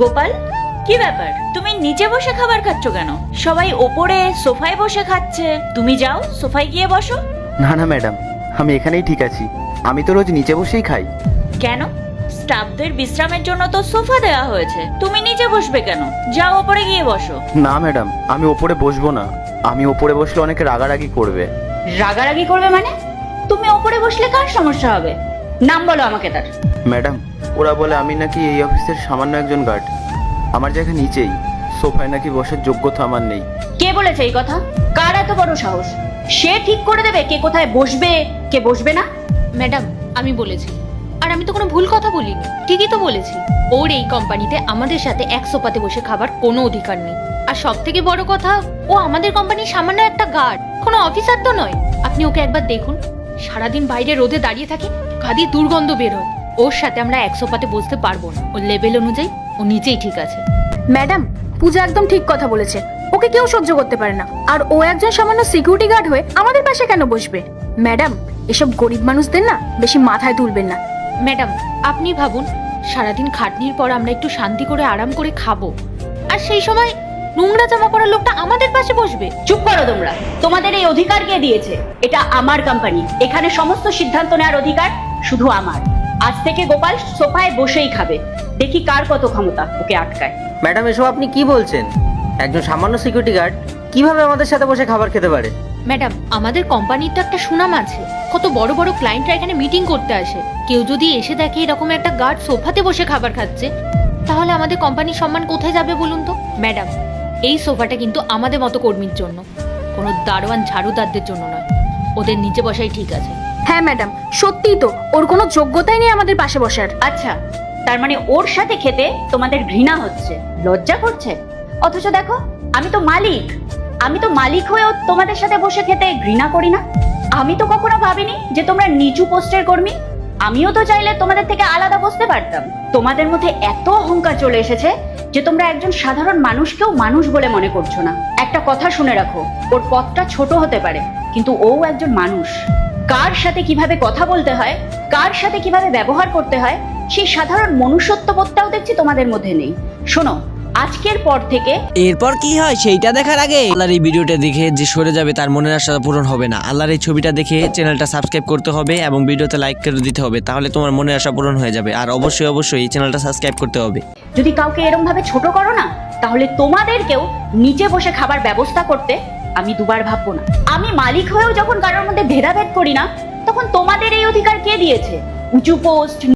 গোপাল, কি ব্যাপার? তুমি নিচে বসে খাবার খাচ্ছ কেন? সবাই ওপরে সোফায় বসে খাচ্ছে, তুমি যাও সোফায় গিয়ে বসো। না না ম্যাডাম, আমি এখানেই ঠিক আছি। আমি তো রোজ নিচে বসেই খাই। কেন? স্টাফদের বিশ্রামের জন্য তো সোফা দেওয়া হয়েছে, তুমি নিচে বসবে কেন? যাও ওপরে গিয়ে বসো। না ম্যাডাম, আমি ওপরে বসবো না। আমি ওপরে বসলে অনেকে রাগারাগি করবে। রাগারাগি করবে মানে? তুমি ওপরে বসলে কার সমস্যা হবে? নাম বলো আমাকে তার। ম্যাডাম, ওরা বলে আমি নাকি এই অফিসের সামান্য একজন গার্ড। আমার জায়গা নিচেই, সোফায় নাকি বসার যোগ্যতা আমার নেই। কে বলেছে এই কথা? কার এত বড় সাহস? সে ঠিক করে দেবে কে কোথায় বসবে, কে বসবে না। ম্যাডাম, আমি বলেছি, আর আমি তো কোনো ভুল কথা বলিনি, ঠিকই তো বলেছি। ওর এই কোম্পানিতে আমাদের সাথে এক সোফাতে বসে খাবার কোনো অধিকার নেই। আর সব থেকে বড় কথা, ও আমাদের কোম্পানির সামান্য একটা গার্ড, কোনো অফিসার তো নয়। আপনি ওকে একবার দেখুন, সারাদিন বাইরে রোদে দাঁড়িয়ে থাকে, গাদি দুর্গন্ধ বের হয়। ওর সাথে আমরা এক সোফাতে বসতে পারবো না। ওর লেভেল অনুযায়ী ও নিচেই ঠিক আছে। ম্যাডাম, পূজা একদম ঠিক কথা বলেছে। ওকে কেউ সহ্য করতে পারে না, আর ও একজন সামান্য সিকিউরিটি গার্ড হয়ে আমাদের পাশে কেন বসবে? ম্যাডাম, এসব গরিব মানুষদের না বেশি মাথায় তুলবেন না। ম্যাডাম, আপনি ভাবুন, সারাদিন খাটনির পর আমরা একটু শান্তি করে আরাম করে খাবো, আর সেই সময় নোংরা জামা পরা লোকটা আমাদের পাশে বসবে। চুপ করো তোমরা। তোমাদের এই অধিকার কে দিয়েছে? এটা আমার কোম্পানি, এখানে সমস্ত সিদ্ধান্ত নেওয়ার অধিকার শুধু আমার। আজ থেকে গোপাল সোফায় বসেই খাবে, দেখি কার কত ক্ষমতা ওকে আটকায়। ম্যাডাম, এসব আপনি কি বলছেন? একজন সামান্য সিকিউরিটি গার্ড কিভাবে আমাদের সাথে বসে খাবার খেতে পারে? ম্যাডাম, আমাদের কোম্পানির তো একটা সুনাম আছে, কত বড় বড় ক্লায়েন্টরা এখানে মিটিং করতে আসে। কেউ যদি এসে দেখে এরকম একটা গার্ড সোফাতে বসে খাবার খাচ্ছে, তাহলে আমাদের কোম্পানির সম্মান কোথায় যাবে বলুন তো? ম্যাডাম, এই সোফাটা কিন্তু আমাদের মতো কর্মীর জন্য, কোনো দারোয়ান ঝাড়ুদারদের জন্য নয়। ওদের নিচে বসাই ঠিক আছে। হ্যাঁ ম্যাডাম, সত্যিই তো ওর কোনো যোগ্যতাই নেই আমাদের পাশে বসার। আচ্ছা, তার মানে ওর সাথে খেতে তোমাদের ঘৃণা হচ্ছে, লজ্জা করছে? অথচ দেখো, আমি তো মালিক হয়েও তোমাদের সাথে বসে খেতে ঘৃণা করি না। আমি তো কখনো ভাবিনি যে তোমরা নিচু পোস্টের কর্মী। আমিও তো চাইলে তোমাদের থেকে আলাদা বসতে পারতাম। তোমাদের মধ্যে এত অহংকার চলে এসেছে যে তোমরা একজন সাধারণ মানুষকেও মানুষ বলে মনে করছো না। একটা কথা শুনে রাখো, ওর পদটা ছোট হতে পারে, কিন্তু ও একজন মানুষ। কার সাথে কিভাবে কথা বলতে হয়, কার সাথে কিভাবে ব্যবহার করতে হয়, সেই সাধারণ মনুষ্যত্ববোধটাও দেখছি তোমাদের মধ্যে নেই। শোনো, আজকের পর থেকে এরপর কি হয় সেইটা দেখার আগে আল্লাহর এই ভিডিওটা দেখে যে সরে যাবে তার মনের আশা পূরণ হবে না। আল্লাহর এই ছবিটা দেখে চ্যানেলটা সাবস্ক্রাইব করতে হবে এবং ভিডিওতে লাইক করে দিতে হবে, তাহলে তোমার মনের আশা পূরণ হয়ে যাবে। আর অবশ্যই এই চ্যানেলটা সাবস্ক্রাইব করতে হবে। যদি কাউকে এরম ভাবে ছোট করো না, তাহলে তোমাদেরকেও নিচে বসে খাবার ব্যবস্থা করতে আমি দুবার ভাববো না। আমি মালিক হয়েও যখন কারোর মধ্যে ভেদাভেদ করি না, তখন তোমাদের এই অধিকার কে দিয়েছে? উঁচু পোস্ট